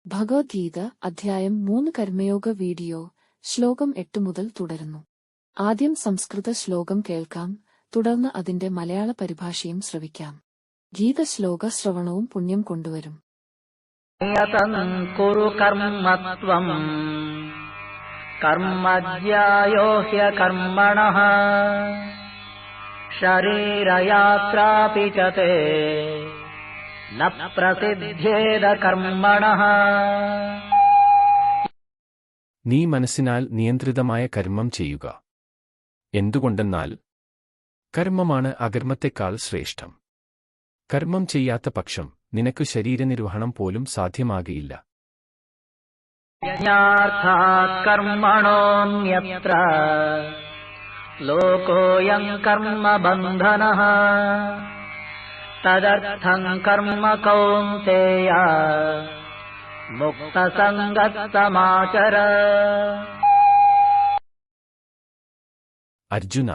ഭഗവദ്ഗീത അധ്യായം 3 കർമ്മയോഗ വീഡിയോ ശ്ലോകം 8 മുതൽ തുടരുന്നു. ആദ്യം സംസ്കൃത ശ്ലോകം കേൾക്കാം, തുടർന്ന് അതിന്റെ മലയാള പരിഭാഷയും ശ്രവിക്കാം. ഗീതശ്ലോക ശ്രവണവും പുണ്യം കൊണ്ടുവരും. കുരു കർമ്മത്വം കർമ്മജ്യായോ ഹ്യകർമ്മണഃ ശരീരയാത്രാപി ച തേ ന പ്രസിദ്ധ്യേത കർമ്മണഃ. നീ മനസ്സിനാൽ നിയന്ത്രിതമായ കർമ്മം ചെയ്യുക. എന്തുകൊണ്ടെന്നാൽ കർമ്മമാണ് അകർമ്മത്തെക്കാൾ ശ്രേഷ്ഠം. കർമ്മം ചെയ്യാത്ത പക്ഷം നിനക്ക് ശരീരനിർവഹണം പോലും സാധ്യമാകയില്ല. യജ്ഞാർത്ഥാത് കർമ്മണോന്യത്ര ലോകോയം കർമ്മബന്ധനഃ തദർത്ഥം കർമ്മ കൗന്തേയ മുക്തസംഗസ്സമാചര. അർജുന,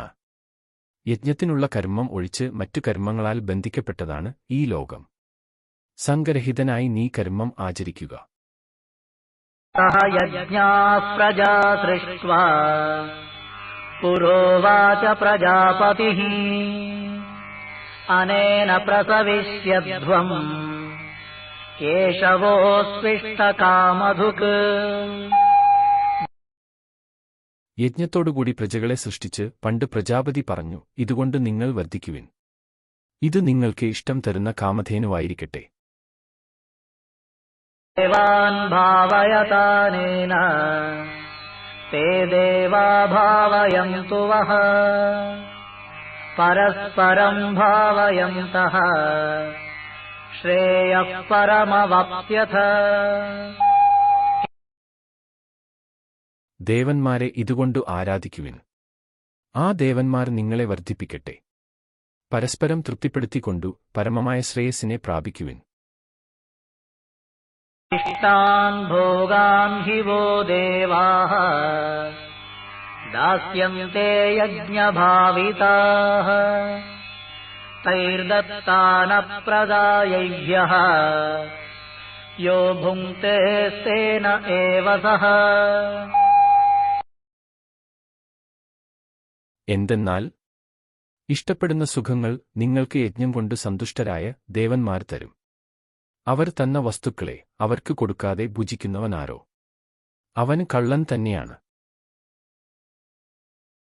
യജ്ഞത്തിനുള്ള കർമ്മം ഒഴിച്ച് മറ്റു കർമ്മങ്ങളാൽ ബന്ധിക്കപ്പെട്ടതാണ് ഈ ലോകം. സംഗരഹിതനായി നീ കർമ്മം ആചരിക്കുക. സഹ യജ്ഞാഃ പ്രജാ സൃഷ്ട്വാ പുരോവാച പ്രജാപതിഃ അനേന പ്രസവിഷ്യധ്വം കേശവോസ്വിഷ്ടകാമധുക്. യജ്ഞത്തോടുകൂടി പ്രജകളെ സൃഷ്ടിച്ച് പണ്ട് പ്രജാപതി പറഞ്ഞു, ഇതുകൊണ്ട് നിങ്ങൾ വർദ്ധിക്കുവിൻ. ഇത് നിങ്ങൾക്ക് ഇഷ്ടം തരുന്ന കാമധേനുവായിരിക്കട്ടെ. ദേവാൻ ഭാവയതാനേന തേ ദേവാ ഭാവയന്തു വഃ പരസ്പരം ഭാവയന്തഃ ശ്രേയഃ പരമവാപ്സ്യഥ. ദേവന്മാരെ ഇതുകൊണ്ടു ആരാധിക്കുവിൻ. ആ ദേവന്മാർ നിങ്ങളെ വർദ്ധിപ്പിക്കട്ടെ. പരസ്പരം തൃപ്തിപ്പെടുത്തിക്കൊണ്ടു പരമമായ ശ്രേയസ്സിനെ പ്രാപിക്കുവിൻ. ഇഷ്ടാൻ ഭോഗാൻ ഹി വോ ദേവാഃ ദാസ്യന്തെ യജ്ഞഭാവിതാഃ തൈർദത്താനപ്രദായേഭ്യഃ യോ ഭുങ്ക്തേ തേന ഏവ സഃ. എന്തെന്നാൽ ഇഷ്ടപ്പെടുന്ന സുഖങ്ങൾ നിങ്ങൾക്ക് യജ്ഞം കൊണ്ട് സന്തുഷ്ടരായ ദേവന്മാർ തരും. അവർ തന്ന വസ്തുക്കളെ അവർക്ക് കൊടുക്കാതെ ഭുജിക്കുന്നവനാരോ അവന് കള്ളൻ തന്നെയാണ്.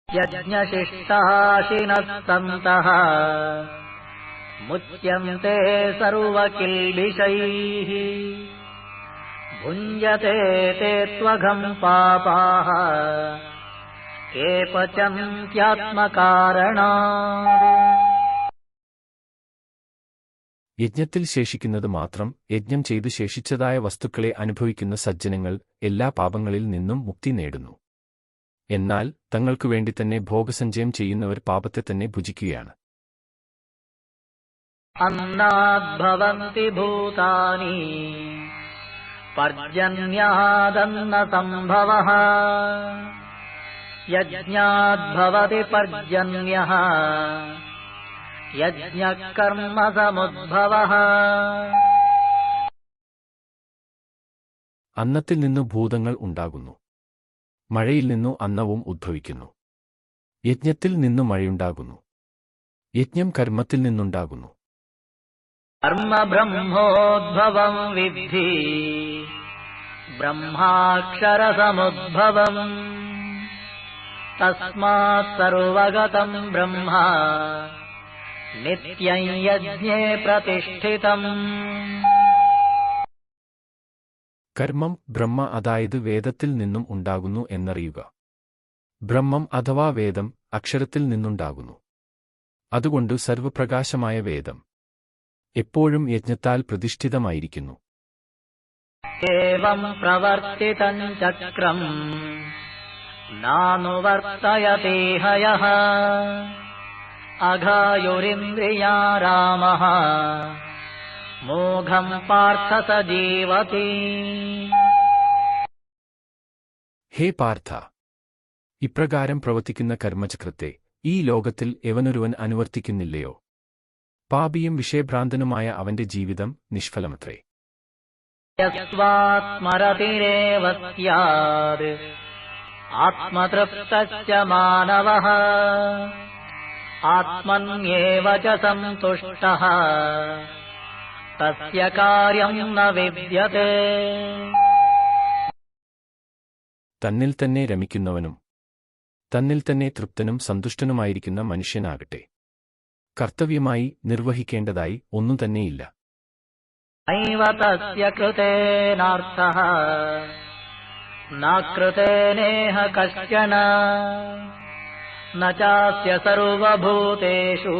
യജ്ഞശിഷ്ടാശിനഃ സന്തഃ മുച്യന്തെ സർവകിൽബിഷൈഃ ഭുഞ്ജതേ തേ ത്വഘം പാപാഃ കേ പചന്ത്യാത്മകാരണാത്. യജ്ഞത്തിൽ ശേഷിക്കുന്നത് മാത്രം യജ്ഞം ചെയ്തു ശേഷിച്ചതായ വസ്തുക്കളെ അനുഭവിക്കുന്ന സജ്ജനങ്ങൾ എല്ലാ പാപങ്ങളിൽ നിന്നും മുക്തി നേടുന്നു. എന്നാൽ തങ്ങൾക്കു വേണ്ടി തന്നെ ഭോഗസഞ്ചയം ചെയ്യുന്നവർ പാപത്തെ തന്നെ ഭുജിക്കുകയാണ്. അന്നാദ് ഭവന്തി ഭൂതാനി പർജന്യാദന്ന സംഭവഃ യജ്ഞാദ് ഭവതി പർജന്യഃ യജ്ഞഃ കർമ്മ സമുദ്ഭവഃ. അന്നത്തിൽ നിന്നു ഭൂതങ്ങൾ ഉണ്ടാകുന്നു, മഴയിൽ നിന്നു അന്നവും ഉദ്ഭവിക്കുന്നു. യജ്ഞത്തിൽ നിന്നു മഴയുണ്ടാകുന്നു, യജ്ഞം കർമ്മത്തിൽ നിന്നുണ്ടാകുന്നു. കർമ്മ ബ്രഹ്മോദ്ഭവം വിദ്ധി ബ്രഹ്മാക്ഷരസമുദ്ഭവം തസ്മാത് സർവഗതം ബ്രഹ്മ നിത്യം യജ്ഞേ പ്രതിഷ്ഠിതം. കർമ്മം ബ്രഹ്മ, അതായത് വേദത്തിൽ നിന്നും ഉണ്ടാകുന്നു എന്നറിയുക. ബ്രഹ്മം അഥവാ വേദം അക്ഷരത്തിൽ നിന്നുണ്ടാകുന്നു. അതുകൊണ്ട് സർവപ്രകാശമായ വേദം എപ്പോഴും യജ്ഞത്താൽ പ്രതിഷ്ഠിതമായിരിക്കുന്നു. ഏവം പ്രവർത്തിതം ചക്രം നാനുവർത്തയതേഹ യഃ അഘായുരിന്ദ്രിയാ രാമഃ മോഘം പാർത്ഥ സ ജീവതി. ഹേ പാർത്ഥ, ഇപ്രകാരം പ്രവർത്തിക്കുന്ന കർമ്മചക്രത്തെ ഈ ലോകത്തിൽ എവനൊരുവൻ അനുവർത്തിക്കുന്നില്ലയോ? പാപിയും വിഷയഭ്രാന്തനുമായ അവന്റെ ജീവിതം നിഷ്ഫലമത്രേ. യസ്വാത്മരതിരേവ സ്യാത് ആത്മതൃപ്തശ്ച മാനവഃ ആത്മന്യേവ ച സന്തുഷ്ടഃ തസ്യ കാര്യം ന വിദ്യതേ. തന്നിൽ തന്നെ രമിക്കുന്നവനും തന്നിൽ തന്നെ തൃപ്തനും സന്തുഷ്ടനുമായിരിക്കുന്ന മനുഷ്യനാകട്ടെ കർത്തവ്യമായി നിർവഹിക്കേണ്ടതായി ഒന്നും തന്നെയില്ല. നൈവ തസ്യ കൃതേനാർത്ഥഃ ന കൃതേനേഹ കശ്ചന ന ചാസ്യ സർവഭൂതേഷു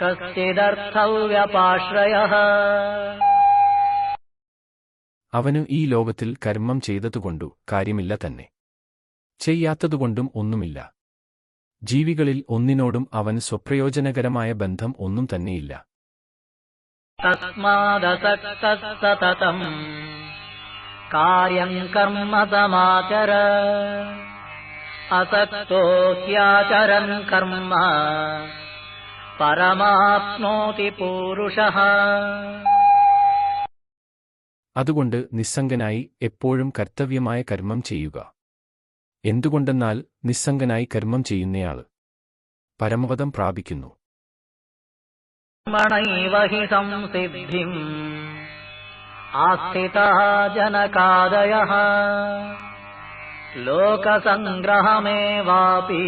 കശ്ചിദർത്ഥവ്യപാശ്രയഃ. അവനു ഈ ലോകത്തിൽ കർമ്മം ചെയ്തതുകൊണ്ടു കാര്യമില്ല തന്നെ, ചെയ്യാത്തതുകൊണ്ടും ഒന്നുമില്ല. ജീവികളിൽ ഒന്നിനോടും അവന് സ്വപ്രയോജനകരമായ ബന്ധം ഒന്നും തന്നെയില്ല. തസ്മാദസക്തഃ സതതം കാര്യം കർമ്മ സമാചര അസക്തോ ഹ്യാചരൻ കർമ്മ പരമാപ്നോതി പൂരുഷഃ. അതുകൊണ്ട് നിസ്സംഗനായി എപ്പോഴും കർത്തവ്യമായ കർമ്മം ചെയ്യുക. എന്തുകൊണ്ടെന്നാൽ നിസ്സംഗനായി കർമ്മം ചെയ്യുന്നയാൾ പരമപദം പ്രാപിക്കുന്നു. കർമ്മണൈവ ഹി സംസിദ്ധിം ആസ്ഥിതഃ ജനകാദയഃ ലോകസംഗ്രഹമേവാപി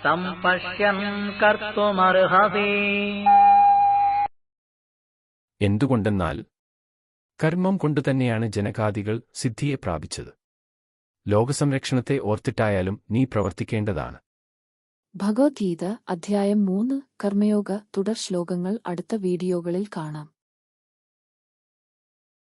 സംപശ്യൻ കർത്തുമർഹസി. എന്തുകൊണ്ടെന്നാൽ കർമ്മം കൊണ്ടുതന്നെയാണ് ജനകാദികൾ സിദ്ധിയെ പ്രാപിച്ചത്. ലോകസംരക്ഷണത്തെ ഓർത്തിട്ടായാലും നീ പ്രവർത്തിക്കേണ്ടതാണ്. ഭഗവത്ഗീത അധ്യായം 3 കർമ്മയോഗ തുടർ ശ്ലോകങ്ങൾ അടുത്ത വീഡിയോകളിൽ കാണാം.